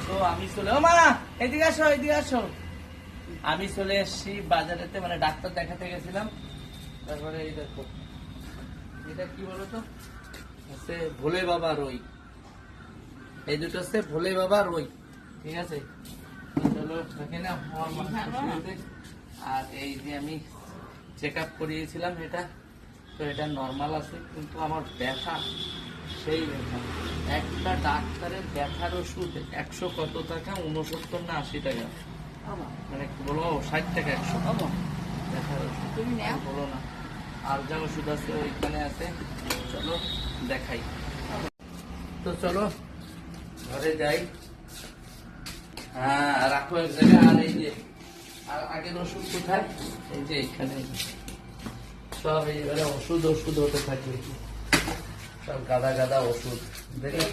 তো আমি চলে ও মা এদিকে আসো এদিকে আসো। আমি চলে এসেছি বাজারেতে, মানে ডাক্তার দেখাতে গেছিলাম। তারপরে এই দেখো, এটা কি বলতো, হচ্ছে ভোলে বাবা রই। এই দুটো হচ্ছে ভোলে বাবা রই, ঠিক আছে। চলো এখানে আর এই যে আমি চেক আপ করিয়েছিলাম এটা, তো এটা নর্মাল আছে, কিন্তু আমার ব্যথা সেই ব্যথা। একটা ডাক্তারের ব্যথার ওষুধ 100 কত টাকা, 69 না 80 টাকা, মানে বলো 60 টাকা 100 ব্যথার ওষুধ। তুমি বলো না, আর যা ওষুধ আছে ওইখানে আছে। চলো দেখাই। তো চলো ঘরে যাই। হ্যাঁ রাখো এক জায়গায়। আর এই যে আর আগের ওষুধ কোথায়, এই যে এখানে সব এইবারে ওষুধ ওষুধ হতে থাকবে, সব গাদা গাদা ওষুধ দেখে